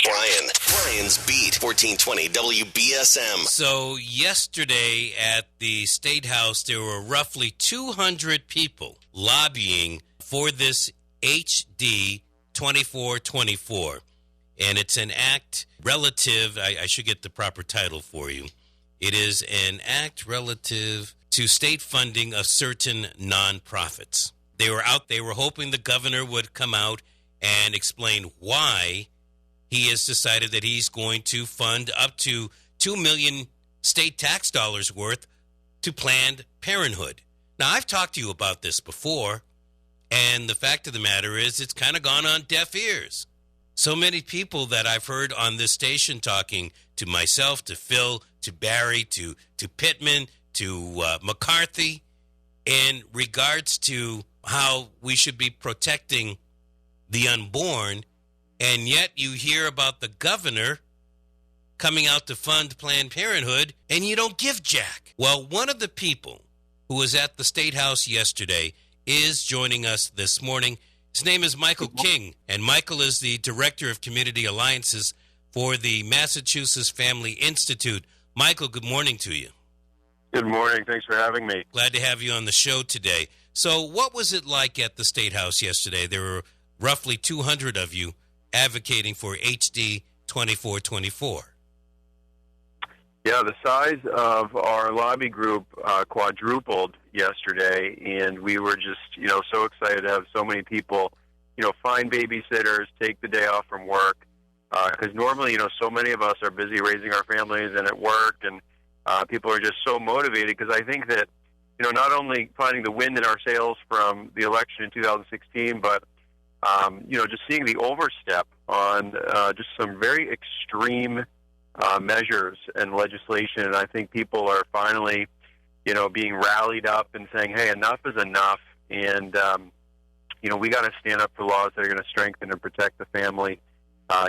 Brian's Beat, 1420 WBSM. So yesterday at the statehouse, there were roughly 200 people lobbying for this HD 2424. And it's an act relative, I should get the proper title for you. It is an act relative to state funding of certain nonprofits. They were hoping the governor would come out and explain why he has decided that he's going to fund up to $2 million state tax dollars worth to Planned Parenthood. Now, I've talked to you about this before, and the fact of the matter is it's kind of gone on deaf ears. So many people that I've heard on this station talking to myself, to Phil, to Barry, to Pittman, to McCarthy, in regards to how we should be protecting the unborn, and yet you hear about the governor coming out to fund Planned Parenthood, and you don't give jack. Well, one of the people who was at the State House yesterday is joining us this morning. His name is Michael King, and Michael is the Director of Community Alliances for the Massachusetts Family Institute. Michael, good morning to you. Good morning. Thanks for having me. Glad to have you on the show today. So what was it like at the State House yesterday? There were roughly 200 of you advocating for HD 2424. Yeah, the size of our lobby group quadrupled yesterday, and we were just, so excited to have so many people, find babysitters, take the day off from work, because normally, so many of us are busy raising our families and at work, and people are just so motivated, because I think that, not only finding the wind in our sails from the election in 2016, but, just seeing the overstep on just some very extreme measures and legislation. And I think people are finally, being rallied up and saying, hey, enough is enough. And, we got to stand up for laws that are going to strengthen and protect the family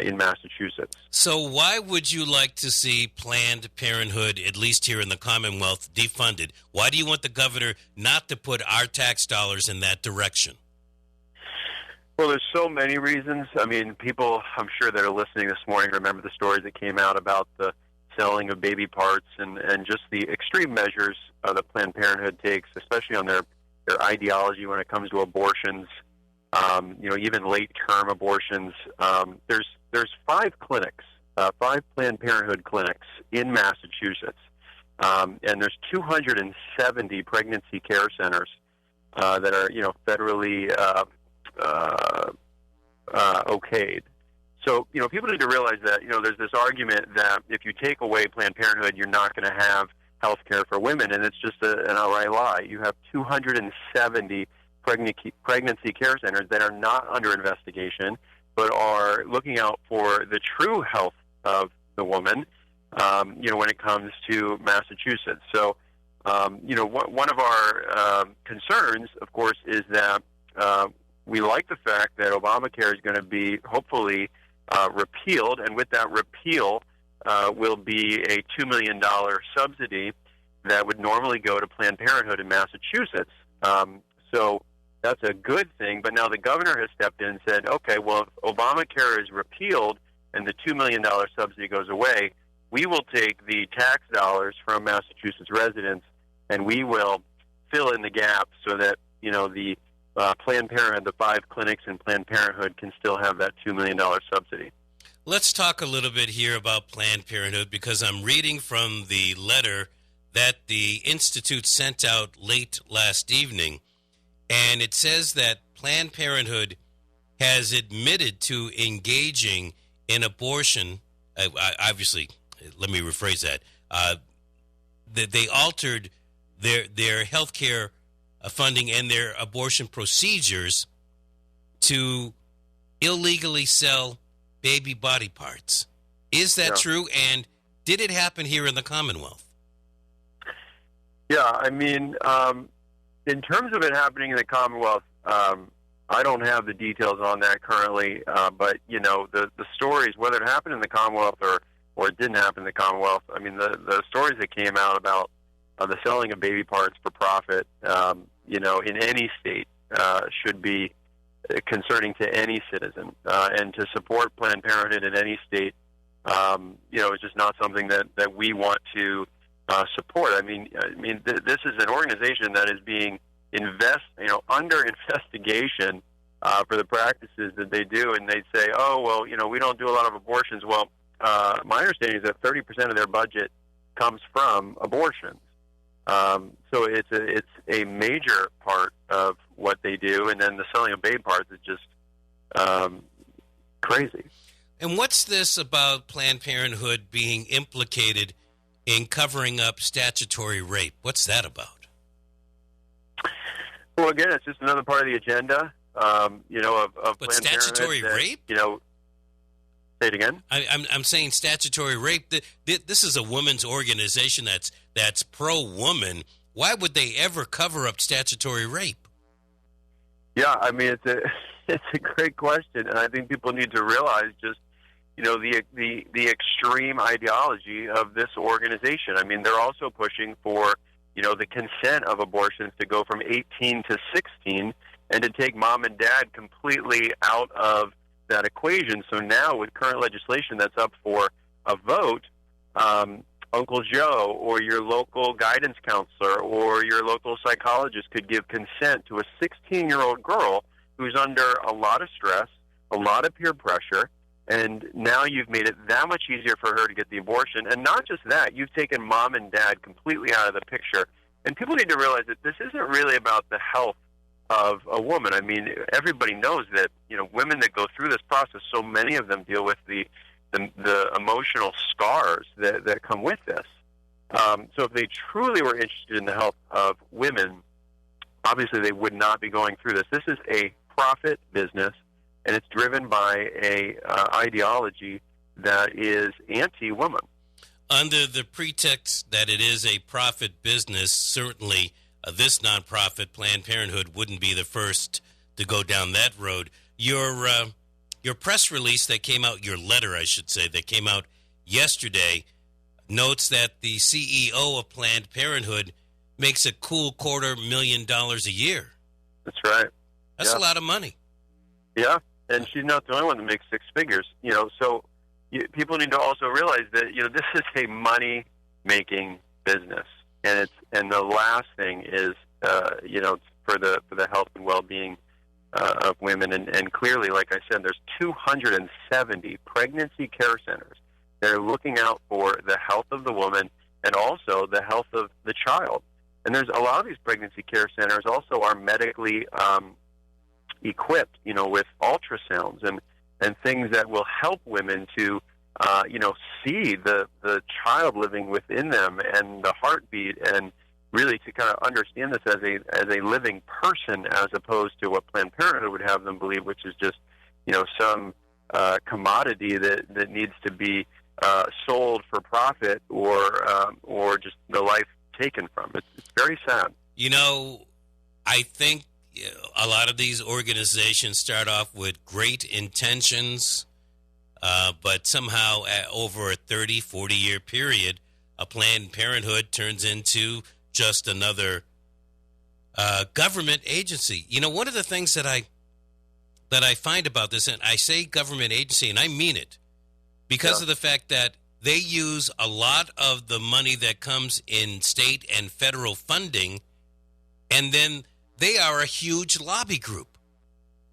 in Massachusetts. So why would you like to see Planned Parenthood, at least here in the Commonwealth, defunded? Why do you want the governor not to put our tax dollars in that direction? Well, there's so many reasons. I mean, people, I'm sure that are listening this morning, remember the stories that came out about the selling of baby parts and just the extreme measures that Planned Parenthood takes, especially on their ideology when it comes to abortions, even late-term abortions. There's 5 clinics, 5 Planned Parenthood clinics in Massachusetts, and there's 270 pregnancy care centers that are, federally okayed. So, people need to realize that, there's this argument that if you take away Planned Parenthood, you're not going to have health care for women, and it's just an outright lie. You have 270 pregnancy care centers that are not under investigation, but are looking out for the true health of the woman, when it comes to Massachusetts. So, one of our concerns, of course, is that we like the fact that Obamacare is going to be hopefully repealed, and with that repeal will be a $2 million subsidy that would normally go to Planned Parenthood in Massachusetts. So that's a good thing, but now the governor has stepped in and said, okay, well, if Obamacare is repealed and the $2 million subsidy goes away, we will take the tax dollars from Massachusetts residents and we will fill in the gap so that, the Planned Parenthood, the 5 clinics in Planned Parenthood can still have that $2 million subsidy. Let's talk a little bit here about Planned Parenthood, because I'm reading from the letter that the Institute sent out late last evening, and it says that Planned Parenthood has admitted to engaging in abortion. Obviously, let me rephrase that. That they altered their health care funding and their abortion procedures to illegally sell baby body parts. Is that true? And did it happen here in the Commonwealth? Yeah, I mean, in terms of it happening in the Commonwealth, I don't have the details on that currently, but, the stories, whether it happened in the Commonwealth or it didn't happen in the Commonwealth, I mean, the stories that came out about the selling of baby parts for profit, in any state should be, concerning to any citizen, and to support Planned Parenthood in any state, is just not something that we want to support. I mean, this is an organization that is being under investigation for the practices that they do, and they say, oh, well, we don't do a lot of abortions. Well, my understanding is that 30% of their budget comes from abortions. So it's a major part of what they do, and then the selling of babe parts is just crazy. And what's this about Planned Parenthood being implicated in covering up statutory rape? What's that about? Well, again, it's just another part of the agenda, of but Planned statutory Parenthood. rape? Say it again. I'm saying statutory rape. This is a women's organization that's pro-woman. Why would they ever cover up statutory rape? Yeah, I mean it's a great question, and I think people need to realize just the extreme ideology of this organization. I mean, they're also pushing for the consent of abortions to go from 18 to 16, and to take mom and dad completely out of that equation. So now, with current legislation that's up for a vote, Uncle Joe or your local guidance counselor or your local psychologist could give consent to a 16-year-old girl who's under a lot of stress, a lot of peer pressure, and now you've made it that much easier for her to get the abortion. And not just that, you've taken mom and dad completely out of the picture. And people need to realize that this isn't really about the health of a woman. I mean, everybody knows that, women that go through this process, so many of them deal with the emotional scars that come with this. So if they truly were interested in the health of women, obviously they would not be going through this. This is a profit business, and it's driven by a ideology that is anti-woman. Under the pretext that it is a profit business, certainly this nonprofit, Planned Parenthood, wouldn't be the first to go down that road. Your press release that came out, your letter, I should say, that came out yesterday, notes that the CEO of Planned Parenthood makes a cool $250,000 a year. That's right. That's a lot of money. Yeah, and she's not the only one that makes six figures. So people need to also realize that this is a money-making business, and the last thing is for the health and well-being of women, and clearly, like I said, there's 270 pregnancy care centers that are looking out for the health of the woman and also the health of the child. And there's a lot of these pregnancy care centers also are medically equipped, with ultrasounds and things that will help women to see the child living within them and the heartbeat, and really to kind of understand this as a living person, as opposed to what Planned Parenthood would have them believe, which is just some commodity that needs to be sold for profit or just the life taken from it. It's very sad. I think a lot of these organizations start off with great intentions, but somehow over a 30, 40-year period, a Planned Parenthood turns into just another government agency. One of the things that I find about this, and I say government agency, and I mean it, because of the fact that they use a lot of the money that comes in state and federal funding, and then they are a huge lobby group.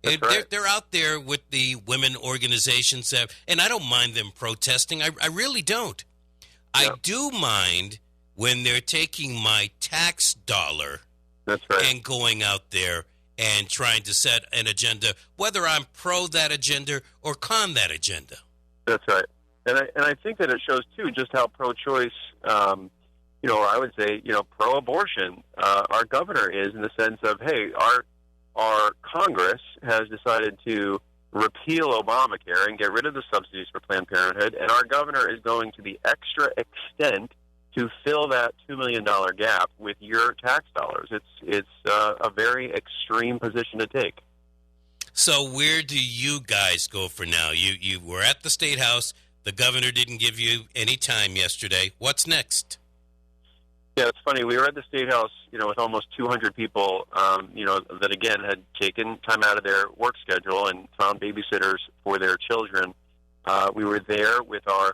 That's right. They're out there with the women organizations, and I don't mind them protesting. I really don't. Yeah. I do mind when they're taking my tax dollar and going out there and trying to set an agenda, whether I'm pro that agenda or con that agenda. That's right. And I think that it shows, too, just how pro-choice, or I would say, pro-abortion our governor is, in the sense of, hey, our Congress has decided to repeal Obamacare and get rid of the subsidies for Planned Parenthood, and our governor is going to the extra extent to fill that $2 million gap with your tax dollars. It's a very extreme position to take. So where do you guys go for now? You were at the State House. The governor didn't give you any time yesterday. What's next? Yeah, it's funny. We were at the State House, with almost 200 people, that again had taken time out of their work schedule and found babysitters for their children. We were there with our,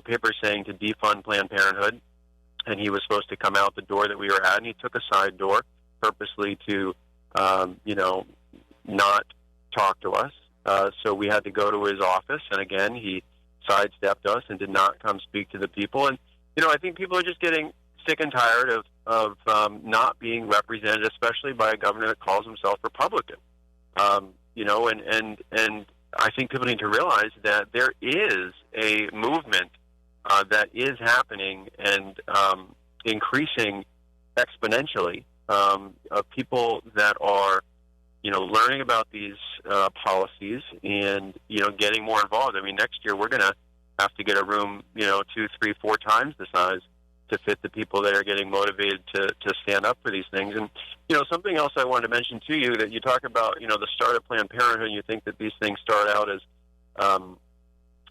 paper saying to defund Planned Parenthood, and he was supposed to come out the door that we were at, and he took a side door purposely to, not talk to us. So we had to go to his office, and again, he sidestepped us and did not come speak to the people. And I think people are just getting sick and tired of not being represented, especially by a governor that calls himself Republican. And I think people need to realize that there is a movement that is happening and increasing exponentially of people that are, learning about these policies and, getting more involved. I mean, next year we're going to have to get a room, 2, 3, 4 times the size to fit the people that are getting motivated to stand up for these things. And, something else I wanted to mention to you, that you talk about, the start of Planned Parenthood, and you think that these things start out as,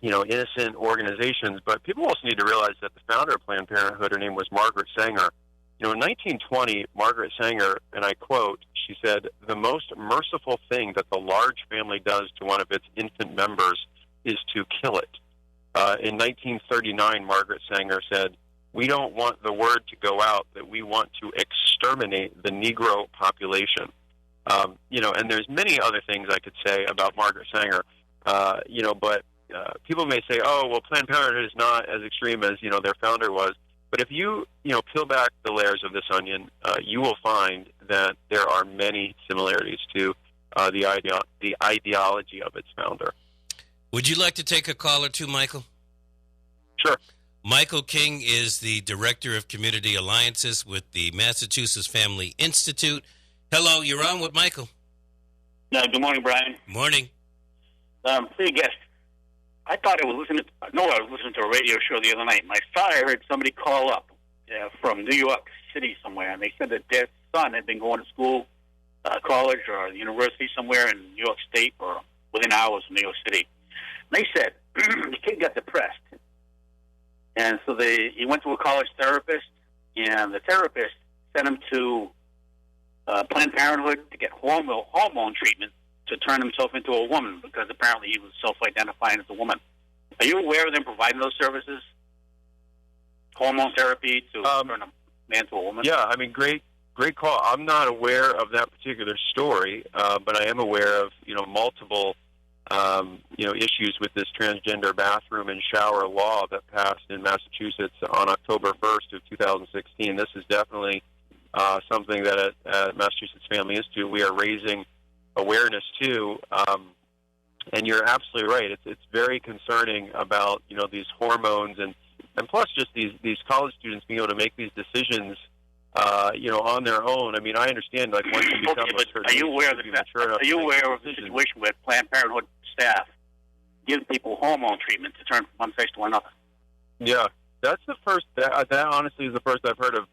innocent organizations. But people also need to realize that the founder of Planned Parenthood, her name was Margaret Sanger. In 1920, Margaret Sanger, and I quote, she said, "The most merciful thing that the large family does to one of its infant members is to kill it." In 1939, Margaret Sanger said, "We don't want the word to go out that we want to exterminate the Negro population." And there's many other things I could say about Margaret Sanger, but people may say, "Oh, well, Planned Parenthood is not as extreme as, their founder was." But if you, peel back the layers of this onion, you will find that there are many similarities to the ideology of its founder. Would you like to take a call or two, Michael? Sure. Michael King is the Director of Community Alliances with the Massachusetts Family Institute. Hello, you're on with Michael. Good morning, Brian. Morning. Please guest. I thought I was listening to a radio show the other night, and I thought I heard somebody call up from New York City somewhere, and they said that their son had been going to school, college, or university somewhere in New York State or within hours of New York City. And they said the kid got depressed, and so he went to a college therapist, and the therapist sent him to Planned Parenthood to get hormone treatment to turn himself into a woman, because apparently he was self-identifying as a woman. Are you aware of them providing those services? Hormone therapy to turn a man to a woman? Yeah, I mean, great call. I'm not aware of that particular story, but I am aware of, multiple, issues with this transgender bathroom and shower law that passed in Massachusetts on October 1st of 2016. This is definitely something that at Massachusetts Family Institute we are raising awareness to, and you're absolutely right. It's very concerning about these hormones and plus just these college students being able to make these decisions on their own. I mean, I understand once you become a certain age, are you aware of the situation where Planned Parenthood staff give people hormone treatment to turn from one sex to another? Yeah, that's the first. That honestly is the first I've heard of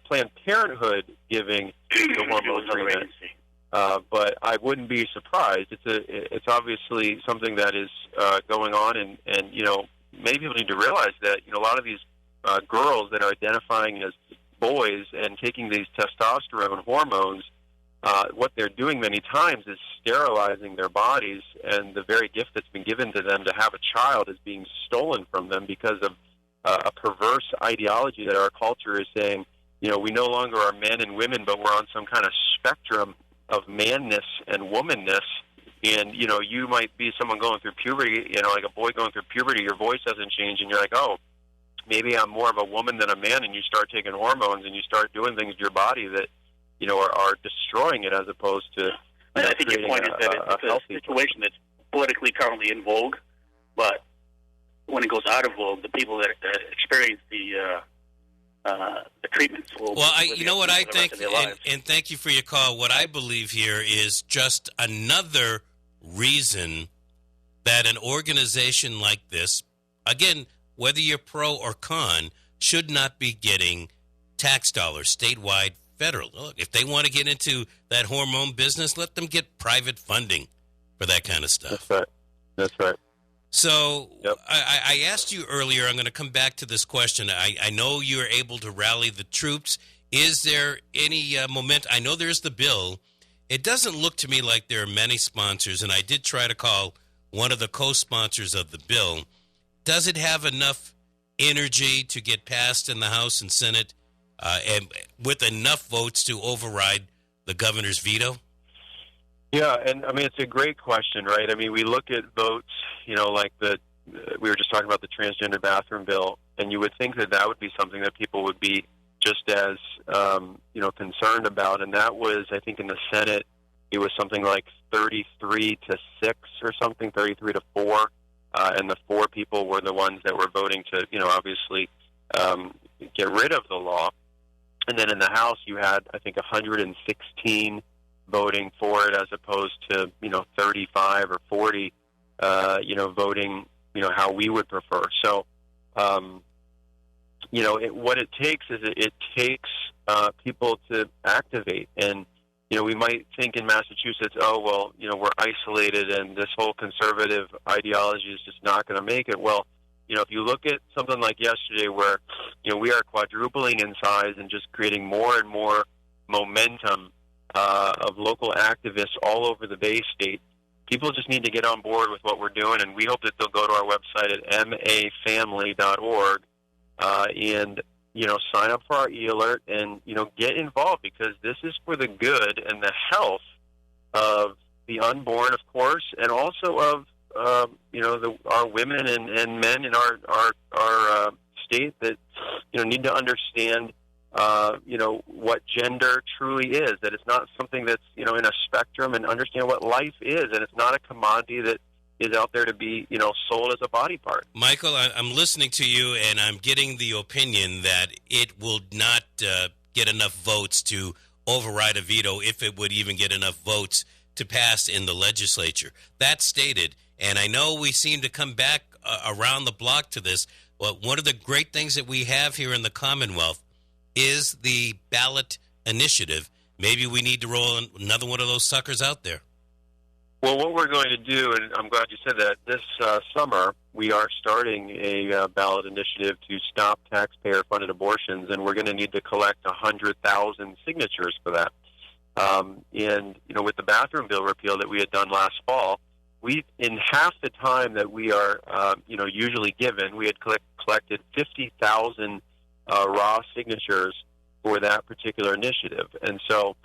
Planned Parenthood giving the hormone treatment. But I wouldn't be surprised. It's obviously something that is going on, and many people need to realize that a lot of these girls that are identifying as boys and taking these testosterone hormones, what they're doing many times is sterilizing their bodies, and the very gift that's been given to them to have a child is being stolen from them because of a perverse ideology that our culture is saying, we no longer are men and women, but we're on some kind of spectrum of manness and womanness. And, you might be someone going through puberty, like a boy going through puberty, your voice doesn't change, and you're like, oh, maybe I'm more of a woman than a man, and you start taking hormones and you start doing things to your body that, are destroying it as opposed to I think your point is that it's a situation that's politically currently in vogue, but when it goes out of vogue, the people that experience the treatments will... Well, I think, and thank you for your call, what I believe here is just another reason that an organization like this, again, whether you're pro or con, should not be getting tax dollars, statewide, federal. Look, if they want to get into that hormone business, let them get private funding for that kind of stuff. That's right. So Yep. I asked you earlier, I'm going to come back to this question. I know you're able to rally the troops. Is there any moment? I know there's the bill. It doesn't look to me like there are many sponsors, and I did try to call one of the co-sponsors of the bill. Does it have enough energy to get passed in the House and Senate and with enough votes to override the governor's veto? Yeah, and I mean, it's a great question, right? I mean, we look at votes, like we were just talking about the transgender bathroom bill, and you would think that that would be something that people would be just as, concerned about. And that was, I think in the Senate, it was something like 33-6 or something, 33-4. And the 4 people were the ones that were voting to, obviously get rid of the law. And then in the House, you had, I think, 116 voting for it as opposed to, 35 or 40, voting, how we would prefer. So, what it takes is it takes people to activate. And, we might think in Massachusetts, we're isolated and this whole conservative ideology is just not going to make it. Well, if you look at something like yesterday where, we are quadrupling in size and just creating more and more momentum of local activists all over the Bay State, people just need to get on board with what we're doing, and we hope that they'll go to our website at mafamily.org and, sign up for our e-alert and, get involved, because this is for the good and the health of the unborn, of course, and also of, our women and men in our state that, need to understand what gender truly is, that it's not something that's, in a spectrum, and understand what life is, and it's not a commodity that is out there to be, sold as a body part. Michael, I'm listening to you, and I'm getting the opinion that it will not get enough votes to override a veto, if it would even get enough votes to pass in the legislature. That stated, and I know we seem to come back around the block to this, but one of the great things that we have here in the Commonwealth is the ballot initiative. Maybe we need to roll another one of those suckers out there. Well, what we're going to do, and I'm glad you said that, this summer we are starting a ballot initiative to stop taxpayer-funded abortions, and we're going to need to collect 100,000 signatures for that. And, with the bathroom bill repeal that we had done last fall, in half the time that we are, usually given, we had collected 50,000 raw signatures for that particular initiative. And so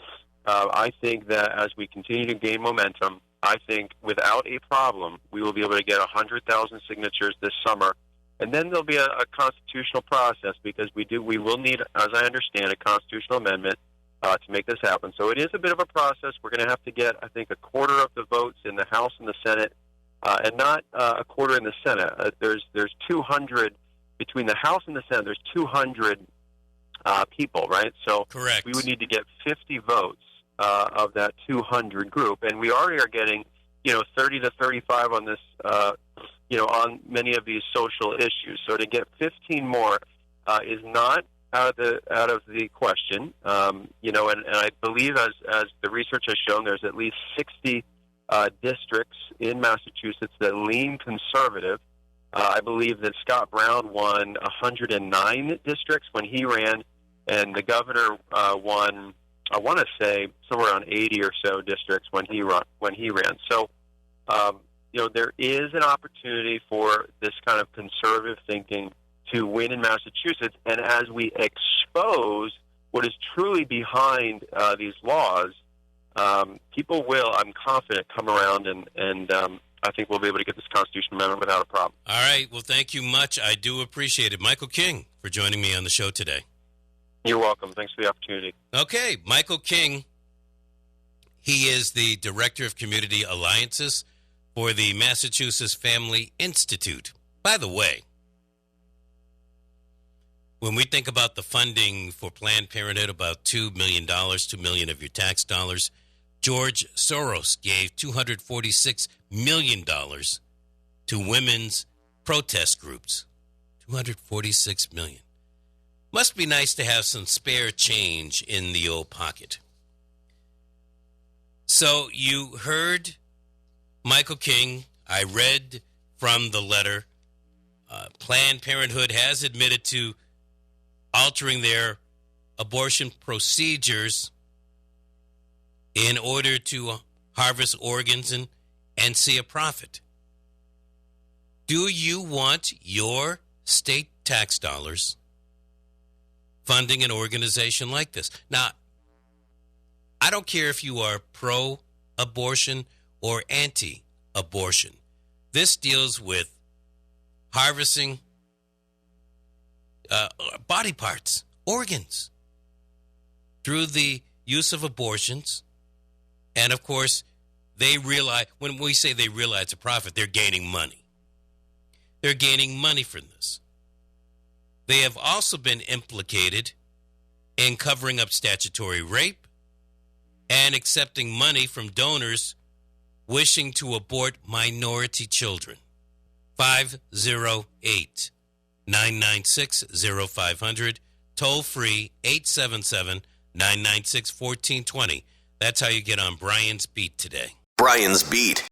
I think that as we continue to gain momentum, I think without a problem, we will be able to get 100,000 signatures this summer. And then there'll be a constitutional process, because we will need, as I understand, a constitutional amendment to make this happen. So it is a bit of a process. We're going to have to get, I think, a quarter of the votes in the House and the Senate, and not a quarter in the Senate. There's 200 between the House and the Senate. There's 200 people, right? So correct. We would need to get 50 votes of that 200 group, and we already are getting 30 to 35 on this on many of these social issues. So to get 15 more is not out of the question. And I believe as the research has shown, there's at least 60 districts in Massachusetts that lean conservative. I believe that Scott Brown won 109 districts when he ran, and the governor won, I want to say, somewhere around 80 or so districts when he ran. So, there is an opportunity for this kind of conservative thinking to win in Massachusetts. And as we expose what is truly behind these laws, people will, I'm confident, come around, and I think we'll be able to get this constitutional amendment without a problem. All right. Well, thank you much. I do appreciate it. Michael King, for joining me on the show today. You're welcome. Thanks for the opportunity. Okay, Michael King. He is the Director of Community Alliances for the Massachusetts Family Institute. By the way, when we think about the funding for Planned Parenthood, about $2 million, $2 million of your tax dollars, George Soros gave $246 million to women's protest groups. $246 million. Must be nice to have some spare change in the old pocket. So you heard Michael King. I read from the letter. Planned Parenthood has admitted to altering their abortion procedures in order to harvest organs and see a profit. Do you want your state tax dollars funding an organization like this? Now, I don't care if you are pro-abortion or anti-abortion. This deals with harvesting body parts, organs, through the use of abortions. And, of course, they realize, when we say they realize a profit, they're gaining money. They're gaining money from this. They have also been implicated in covering up statutory rape and accepting money from donors wishing to abort minority children. 508-996-0500, toll free 877-996-1420. That's how you get on Brian's Beat today. Brian's Beat.